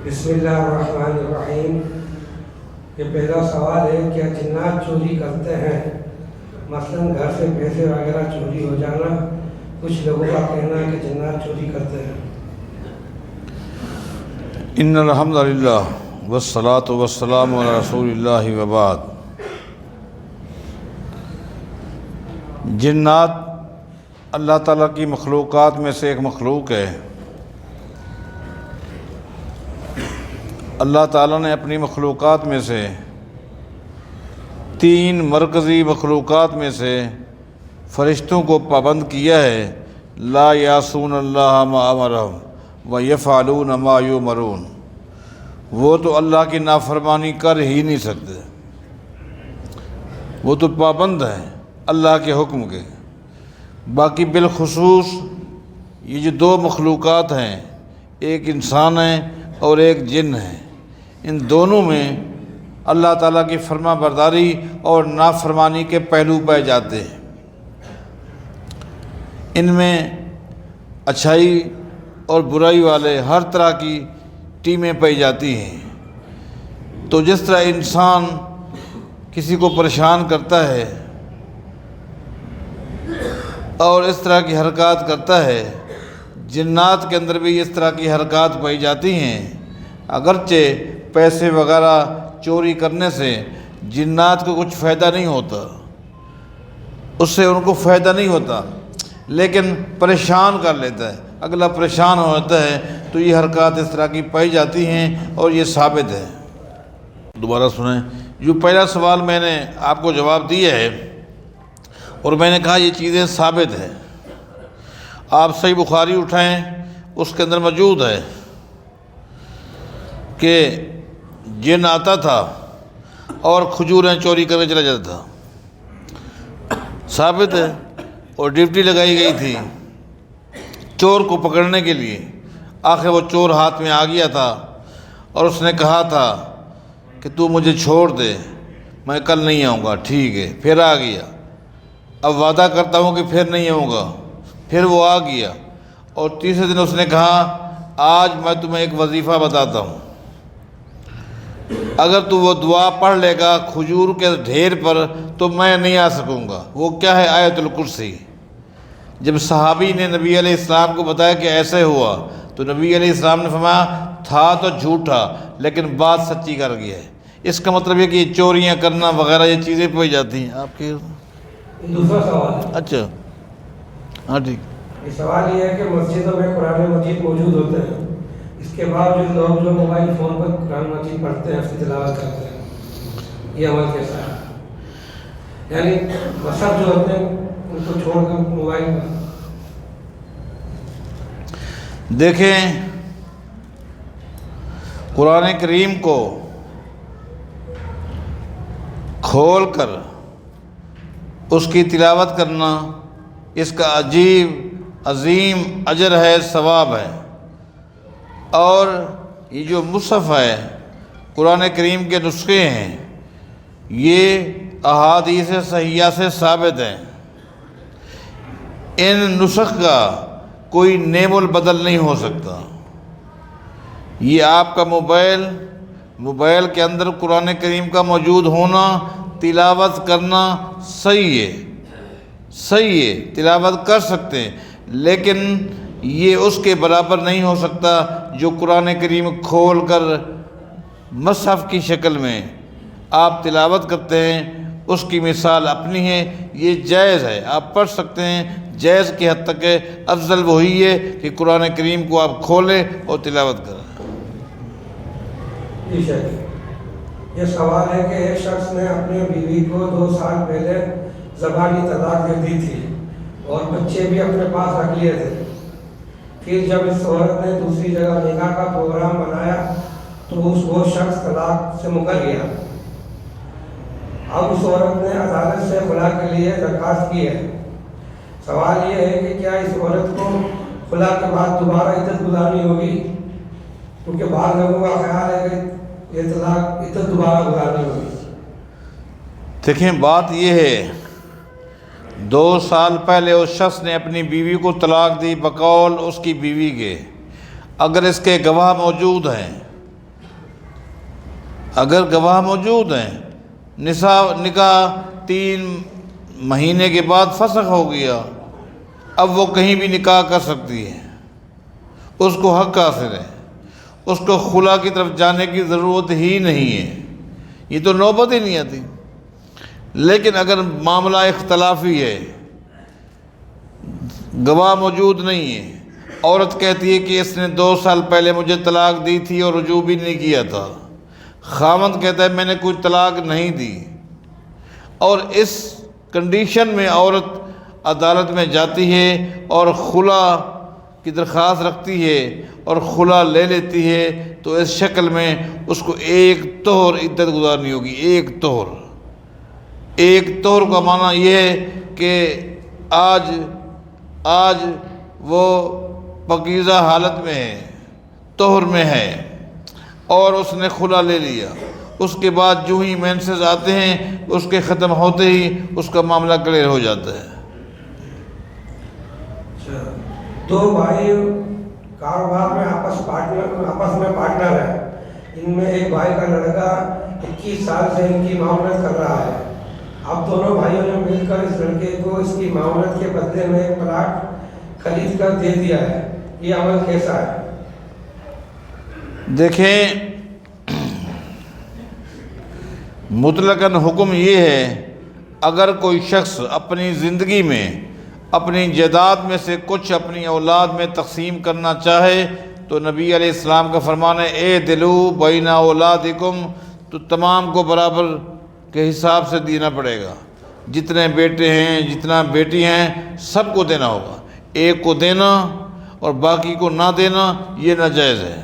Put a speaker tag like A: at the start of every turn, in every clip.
A: بسم اللہ الرحمن الرحیم۔ یہ پہلا سوال ہے، کیا جنات چوری کرتے ہیں؟ مثلاً گھر سے پیسے وغیرہ چوری ہو جانا، کچھ لوگوں کا کہنا ہے کہ جنات چوری کرتے ہیں۔
B: ان الحمد للہ والصلاۃ والسلام علی رسول اللہ وبعد۔ جنات اللہ تعالیٰ کی مخلوقات میں سے ایک مخلوق ہے۔ اللہ تعالیٰ نے اپنی مخلوقات میں سے تین مرکزی مخلوقات میں سے فرشتوں کو پابند کیا ہے، لا یعصون اللہ ما امرہم ویفعلون ما یؤمرون۔ وہ تو اللہ کی نافرمانی کر ہی نہیں سکتے، وہ تو پابند ہیں اللہ کے حکم کے۔ باقی بالخصوص یہ جو دو مخلوقات ہیں، ایک انسان ہے اور ایک جن ہے، ان دونوں میں اللہ تعالیٰ کی فرما برداری اور نافرمانی کے پہلو پائے جاتے ہیں۔ ان میں اچھائی اور برائی والے ہر طرح کی ٹیمیں پائی جاتی ہیں۔ تو جس طرح انسان کسی کو پریشان کرتا ہے اور اس طرح کی حرکات کرتا ہے، جنات کے اندر بھی اس طرح کی حرکات پائی جاتی ہیں۔ اگرچہ پیسے وغیرہ چوری کرنے سے جنات کو کچھ فائدہ نہیں ہوتا، اس سے ان کو فائدہ نہیں ہوتا، لیکن پریشان کر لیتا ہے، اگلا پریشان ہو جاتا ہے، تو یہ حرکات اس طرح کی پائی جاتی ہیں اور یہ ثابت ہے۔ دوبارہ سنیں، جو پہلا سوال میں نے آپ کو جواب دیا ہے اور میں نے کہا یہ چیزیں ثابت ہیں۔ آپ صحیح بخاری اٹھائیں، اس کے اندر موجود ہے کہ جن آتا تھا اور کھجوریں چوری کر کے چلا جاتا تھا، ثابت ہے۔ اور ڈیوٹی لگائی گئی تھی چور کو پکڑنے کے لیے۔ آخر وہ چور ہاتھ میں آ گیا تھا اور اس نے کہا تھا کہ تو مجھے چھوڑ دے، میں کل نہیں آؤں گا۔ ٹھیک ہے، پھر آ گیا۔ اب وعدہ کرتا ہوں کہ پھر نہیں آؤں گا۔ پھر وہ آ گیا اور تیسرے دن اس نے کہا آج میں تمہیں ایک وظیفہ بتاتا ہوں، اگر تو وہ دعا پڑھ لے گا کھجور کے ڈھیر پر تو میں نہیں آ سکوں گا۔ وہ کیا ہے؟ آیت الکرسی۔ جب صحابی نے نبی علیہ السلام کو بتایا کہ ایسے ہوا، تو نبی علیہ السلام نے فرمایا تھا تو جھوٹا، لیکن بات سچی کر گیا ہے۔ اس کا مطلب یہ کہ یہ چوریاں کرنا وغیرہ یہ چیزیں پائی جاتی ہیں۔ آپ کے
A: دوسرا سوال ہے،
B: اچھا، ہاں ٹھیک۔
A: یہ سوال یہ ہے کہ مسجدوں میں قرآن مجید موجود ہوتے ہیں، اس کے باوجود لوگ جو موبائل فون پر قرآن مجید پڑھتے ہیں، اس کی تلاوت کرتے ہیں، یہ عمل کیسا ہے؟ یعنی مصحف جو ہوتے ہیں ان کو چھوڑ کر موبائل پر۔
B: دیکھیں، قرآن کریم کو کھول کر اس کی تلاوت کرنا، اس کا عجیب عظیم اجر ہے، ثواب ہے۔ اور یہ جو مصحف ہے، قرآن کریم کے نسخے ہیں، یہ احادیث صحیحہ سے ثابت ہیں۔ ان نسخ کا کوئی نیم البدل نہیں ہو سکتا۔ یہ آپ کا موبائل کے اندر قرآن کریم کا موجود ہونا، تلاوت کرنا صحیح ہے، تلاوت کر سکتے ہیں، لیکن یہ اس کے برابر نہیں ہو سکتا جو قرآن کریم کھول کر مصحف کی شکل میں آپ تلاوت کرتے ہیں۔ اس کی مثال اپنی ہے، یہ جائز ہے، آپ پڑھ سکتے ہیں، جائز کی حد تک ہے۔ افضل وہی ہے کہ قرآن کریم کو آپ کھولیں اور تلاوت کریں۔
A: یہ سوال ہے کہ ایک شخص نے اپنی بیوی کو 2 سال پہلے زبانی طلاق دے دی تھی اور بچے بھی اپنے پاس رکھ لیے تھے۔ پھر جب اس عورت نے دوسری جگہ نکاح کا پروگرام بنایا تو وہ شخص طلاق سے مکر گیا۔ اب اس عورت نے عدالت سے خلا کے لیے درخواست کی ہے۔ سوال یہ ہے کہ کیا اس عورت کو خلا کے بعد دوبارہ عدت گزارنی ہوگی؟ کیونکہ بعض لوگوں کا خیال ہے کہ یہ طلاق عدت دوبارہ گزارنی ہوگی۔
B: دیکھیں، بات یہ ہے، 2 سال پہلے اس شخص نے اپنی بیوی کو طلاق دی بقول اس کی بیوی کے۔ اگر اس کے گواہ موجود ہیں اگر گواہ موجود ہیں، نکاح 3 مہینے کے بعد فسخ ہو گیا، اب وہ کہیں بھی نکاح کر سکتی ہے، اس کو حق حاصل ہے، اس کو خلا کی طرف جانے کی ضرورت ہی نہیں ہے، یہ تو نوبت ہی نہیں آتی۔ لیکن اگر معاملہ اختلافی ہے، گواہ موجود نہیں ہے، عورت کہتی ہے کہ اس نے 2 سال پہلے مجھے طلاق دی تھی اور رجوع بھی نہیں کیا تھا، خاوند کہتا ہے میں نے کوئی طلاق نہیں دی، اور اس کنڈیشن میں عورت عدالت میں جاتی ہے اور خلا کی درخواست رکھتی ہے اور خلا لے لیتی ہے، تو اس شکل میں اس کو 1 طہر عدت گزارنی ہوگی۔ 1 طہر، 1 طہر کا معنی یہ ہے کہ آج وہ پاکیزہ حالت میں ہے، طہر میں ہے، اور اس نے خلا لے لیا، اس کے بعد جو ہی مینسز آتے ہیں اس کے ختم ہوتے ہی اس کا معاملہ کلیئر ہو جاتا ہے۔
A: 2 بھائی کاروبار میں آپس میں پارٹنر ہیں، ان میں ایک بھائی کا لڑکا 21 سال سے ان کی معاونت کر رہا ہے، اب دونوں بھائیوں نے مل کر اس لڑکے کو اس کی معاونت کے بدلے میں ایک پلاٹ خرید کر دے دیا ہے، یہ عمل کیسا ہے؟
B: دیکھیں، مطلقاً حکم یہ ہے، اگر کوئی شخص اپنی زندگی میں اپنی جائیداد میں سے کچھ اپنی اولاد میں تقسیم کرنا چاہے تو نبی علیہ السلام کا فرمان ہے اے دلو بین اولادکم، تو تمام کو برابر کے حساب سے دینا پڑے گا، جتنے بیٹے ہیں جتنا بیٹی ہیں سب کو دینا ہوگا، ایک کو دینا اور باقی کو نہ دینا یہ ناجائز ہے۔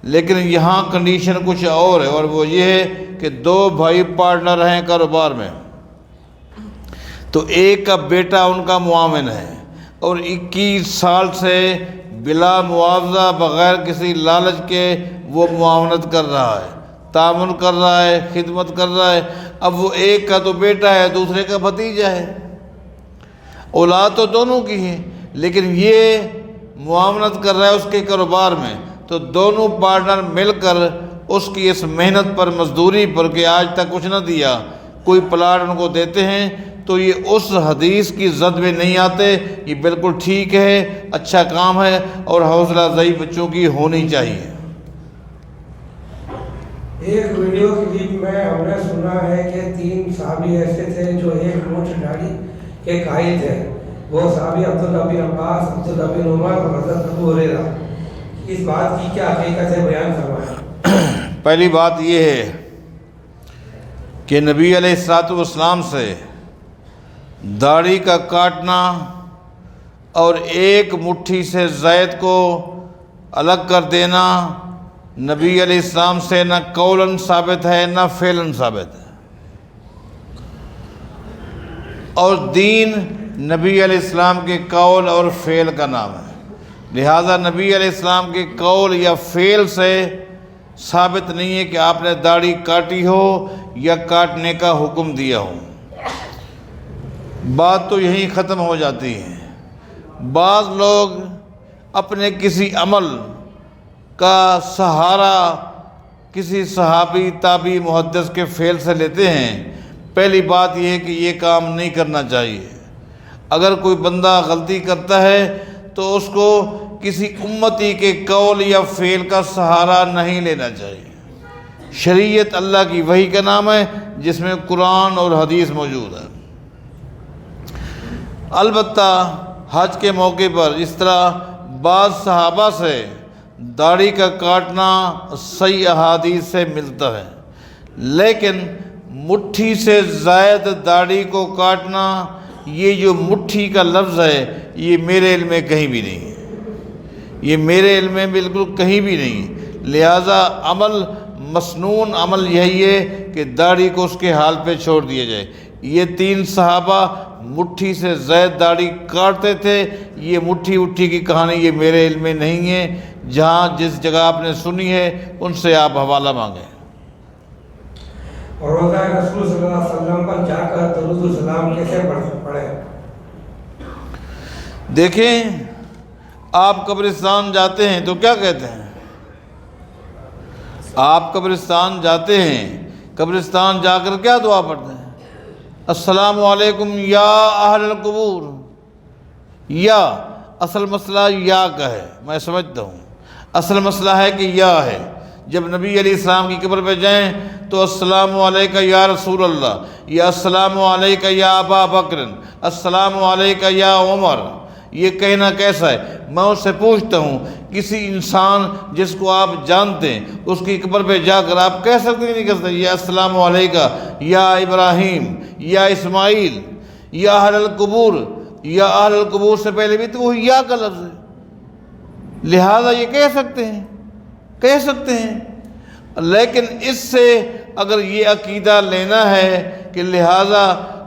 B: لیکن یہاں کنڈیشن کچھ اور ہے، اور وہ یہ ہے کہ 2 بھائی پارٹنر ہیں کاروبار میں، تو ایک کا بیٹا ان کا معاون ہے اور 21 سال سے بلا معاوضہ بغیر کسی لالچ کے وہ معاونت کر رہا ہے، تعاون کر رہا ہے، خدمت کر رہا ہے۔ اب وہ ایک کا تو بیٹا ہے، دوسرے کا بھتیجا ہے، اولاد تو دونوں کی ہے، لیکن یہ معاونت کر رہا ہے اس کے کاروبار میں، تو دونوں پارٹنر مل کر اس کی اس محنت پر، مزدوری پر کہ آج تک کچھ نہ دیا، کوئی پلاٹ ان کو دیتے ہیں، تو یہ اس حدیث کی زد میں نہیں آتے، یہ بالکل ٹھیک ہے، اچھا کام ہے، اور حوصلہ افزائی بچوں کی ہونی چاہیے۔
A: ایک ویڈیو کلپ میں ہم نے سنا ہے کہ 3 صحابی ایسے تھے جو ایک مٹھ داڑھی کے قائل تھے، وہ صحابی عبداللہ بن عباس، عبداللہ بن عمر اور حضرت ابو ہریرہ، اس بات کی کیا حقیقت ہے، بیان فرمائیں۔
B: پہلی بات یہ ہے کہ نبی علیہ الصلوۃ والسلام سے داڑھی کا کاٹنا اور ایک مٹھی سے زائد کو الگ کر دینا نبی علیہ السلام سے نہ قولاً ثابت ہے نہ فعلاً ثابت ہے، اور دین نبی علیہ السلام کے قول اور فعل کا نام ہے، لہٰذا نبی علیہ السلام کے قول یا فعل سے ثابت نہیں ہے کہ آپ نے داڑھی کاٹی ہو یا کاٹنے کا حکم دیا ہو۔ بات تو یہیں ختم ہو جاتی ہے۔ بعض لوگ اپنے کسی عمل کا سہارا کسی صحابی، تابعی، محدث کے فعل سے لیتے ہیں۔ پہلی بات یہ ہے کہ یہ کام نہیں کرنا چاہیے۔ اگر کوئی بندہ غلطی کرتا ہے تو اس کو کسی امتی کے قول یا فعل کا سہارا نہیں لینا چاہیے۔ شریعت اللہ کی وحی کا نام ہے جس میں قرآن اور حدیث موجود ہے۔ البتہ حج کے موقع پر اس طرح بعض صحابہ سے داڑھی کا کاٹنا صحیح احادیث سے ملتا ہے، لیکن مٹھی سے زائد داڑھی کو کاٹنا، یہ جو مٹھی کا لفظ ہے یہ میرے علم میں کہیں بھی نہیں ہے، یہ میرے علم میں بالکل کہیں بھی نہیں ہے۔ لہٰذا عمل مسنون عمل یہی ہے کہ داڑھی کو اس کے حال پہ چھوڑ دیا جائے۔ یہ 3 صحابہ مٹھی سے زائد داڑھی کاٹتے تھے، یہ مٹھی اٹھی کی کہانی یہ میرے علم میں نہیں ہے، جہاں جس جگہ آپ نے سنی ہے ان سے آپ حوالہ مانگیں۔
A: اور روزہ رسول صلی اللہ علیہ وسلم پر جا کر درود و سلام کیسے پڑھیں؟
B: دیکھیں، آپ قبرستان جاتے ہیں تو کیا کہتے ہیں؟ آپ قبرستان جاتے ہیں، قبرستان جا کر کیا دعا پڑھتے ہیں؟ السلام علیکم یا اہل القبور۔ یا اصل مسئلہ یا کا ہے، میں سمجھتا ہوں اصل مسئلہ ہے کہ یا ہے۔ جب نبی علیہ السلام کی قبر پہ جائیں تو السلام علیکہ یا رسول اللہ، یا السلام علیکہ یا ابا بکر، السلام علیکہ یا عمر، یہ کہنا کیسا ہے؟ میں اس سے پوچھتا ہوں کسی انسان جس کو آپ جانتے ہیں اس کی قبر پہ جا کر آپ کہہ سکتے نہیں کہہ سکتے یا السلام علیکہ یا ابراہیم یا اسماعیل یا اہل القبور؟ یا اہل القبور سے پہلے بھی تو وہ یا کا لفظ ہے، لہذا یہ کہہ سکتے ہیں۔ لیکن اس سے اگر یہ عقیدہ لینا ہے کہ لہذا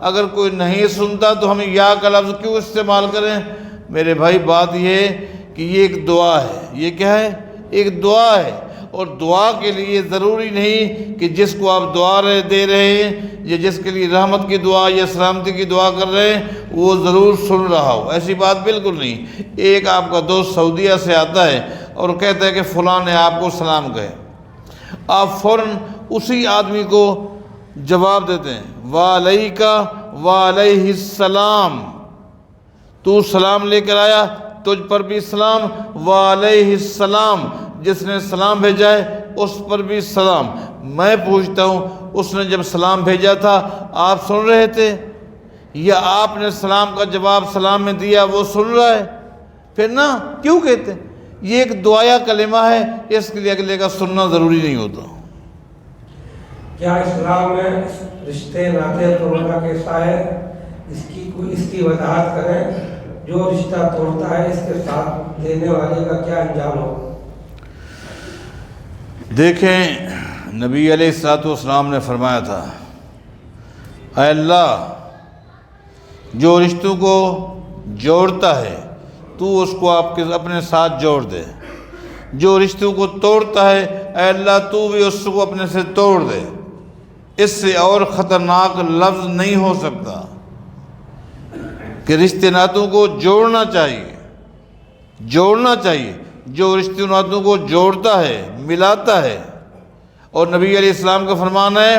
B: اگر کوئی نہیں سنتا تو ہم یا کا لفظ کیوں استعمال کریں؟ میرے بھائی بات یہ ہے کہ یہ ایک دعا ہے۔ یہ کیا ہے؟ ایک دعا ہے، اور دعا کے لیے ضروری نہیں کہ جس کو آپ دعا دے رہے ہیں یا جس کے لیے رحمت کی دعا یا سلامتی کی دعا کر رہے ہیں وہ ضرور سن رہا ہو، ایسی بات بالکل نہیں۔ ایک آپ کا دوست سعودیہ سے آتا ہے اور کہتا ہے کہ فلاں نے آپ کو سلام کہے، آپ فوراً اسی آدمی کو جواب دیتے ہیں وعلیکہ وعلیہ السلام، تو سلام لے کر آیا، تجھ پر بھی سلام، وعلیہ السلام، جس نے سلام بھیجا ہے اس پر بھی سلام۔ میں پوچھتا ہوں اس نے جب سلام بھیجا تھا آپ سن رہے تھے یا آپ نے سلام کا جواب سلام میں دیا وہ سن رہا ہے؟ پھر نہ کیوں کہتے ہیں؟ یہ ایک دعایا کلمہ ہے، اس کے لیے اگلے کا سننا ضروری نہیں ہوتا۔
A: کیا اسلام میں رشتے ناطے توڑنا کیسا ہے؟ اس کی وضاحت کریں۔ جو رشتہ توڑتا ہے اس کے ساتھ دینے والے کا کیا انجام ہو؟
B: دیکھیں نبی علیہ الصلوۃ والسلام نے فرمایا تھا اے اللہ جو رشتوں کو جوڑتا ہے تو اس کو آپ کے اپنے ساتھ جوڑ دے، جو رشتوں کو توڑتا ہے اے اللہ تو بھی اس کو اپنے سے توڑ دے۔ اس سے اور خطرناک لفظ نہیں ہو سکتا کہ رشتے ناتوں کو جوڑنا چاہیے، جو رشتے ناتوں کو جوڑتا ہے، ملاتا ہے۔ اور نبی علیہ السلام کا فرمان ہے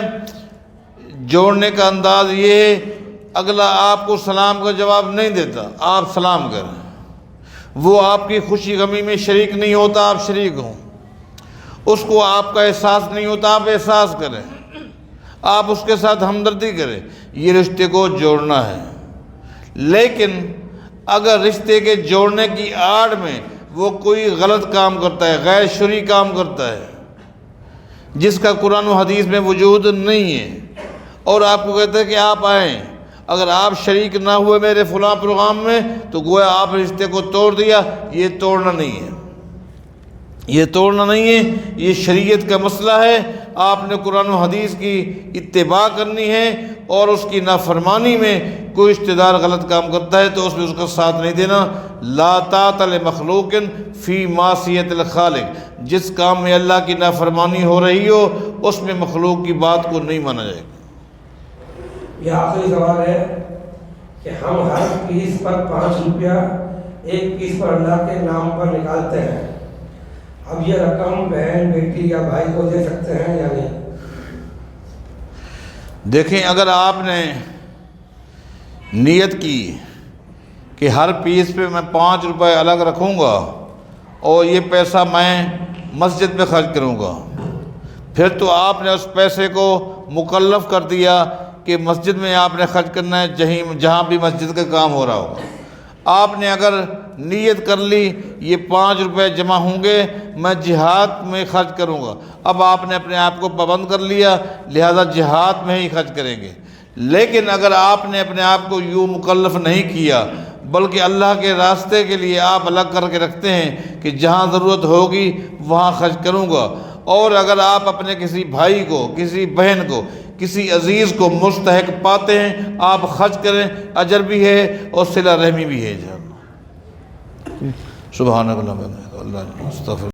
B: جوڑنے کا انداز یہ ہے اگلا آپ کو سلام کا جواب نہیں دیتا، آپ سلام کریں، وہ آپ کی خوشی غمی میں شریک نہیں ہوتا، آپ شریک ہوں، اس کو آپ کا احساس نہیں ہوتا، آپ احساس کریں، آپ اس کے ساتھ ہمدردی کریں، یہ رشتے کو جوڑنا ہے۔ لیکن اگر رشتے کے جوڑنے کی آڑ میں وہ کوئی غلط کام کرتا ہے، غیر شرعی کام کرتا ہے جس کا قرآن و حدیث میں وجود نہیں ہے، اور آپ کو کہتا ہے کہ آپ آئیں، اگر آپ شریک نہ ہوئے میرے فلاں پروگرام میں تو گویا آپ رشتے کو توڑ دیا، یہ توڑنا نہیں ہے، یہ شریعت کا مسئلہ ہے۔ آپ نے قرآن و حدیث کی اتباع کرنی ہے، اور اس کی نافرمانی میں کوئی رشتہ دار غلط کام کرتا ہے تو اس میں اس کا ساتھ نہیں دینا۔ لا طاعۃ لمخلوق فی معصیۃ الخالق، جس کام میں اللہ کی نافرمانی ہو رہی ہو اس میں مخلوق کی بات کو نہیں مانا جائے گا۔
A: یہ آخری سوال ہے کہ ہم ہر پیس پر 5 روپیہ ایک پیس پر اللہ کے نام پر نکالتے ہیں، اب یہ رقم بہن بیٹی یا بھائی کو دے سکتے ہیں یا نہیں؟
B: دیکھیں اگر آپ نے نیت کی کہ ہر پیس پہ میں 5 روپے الگ رکھوں گا اور یہ پیسہ میں مسجد میں خرچ کروں گا، پھر تو آپ نے اس پیسے کو مکلف کر دیا کہ مسجد میں آپ نے خرچ کرنا ہے جہاں بھی مسجد کا کام ہو رہا ہوگا۔ آپ نے اگر نیت کر لی یہ 5 روپے جمع ہوں گے میں جہاد میں خرچ کروں گا، اب آپ نے اپنے آپ کو پابند کر لیا لہذا جہاد میں ہی خرچ کریں گے۔ لیکن اگر آپ نے اپنے آپ کو یوں مکلف نہیں کیا بلکہ اللہ کے راستے کے لیے آپ الگ کر کے رکھتے ہیں کہ جہاں ضرورت ہوگی وہاں خرچ کروں گا، اور اگر آپ اپنے کسی بھائی کو، کسی بہن کو، کسی عزیز کو مستحق پاتے ہیں آپ خرچ کریں، اجر بھی ہے اور صلہ رحمی بھی ہے۔ سبحان اللہ، استغفر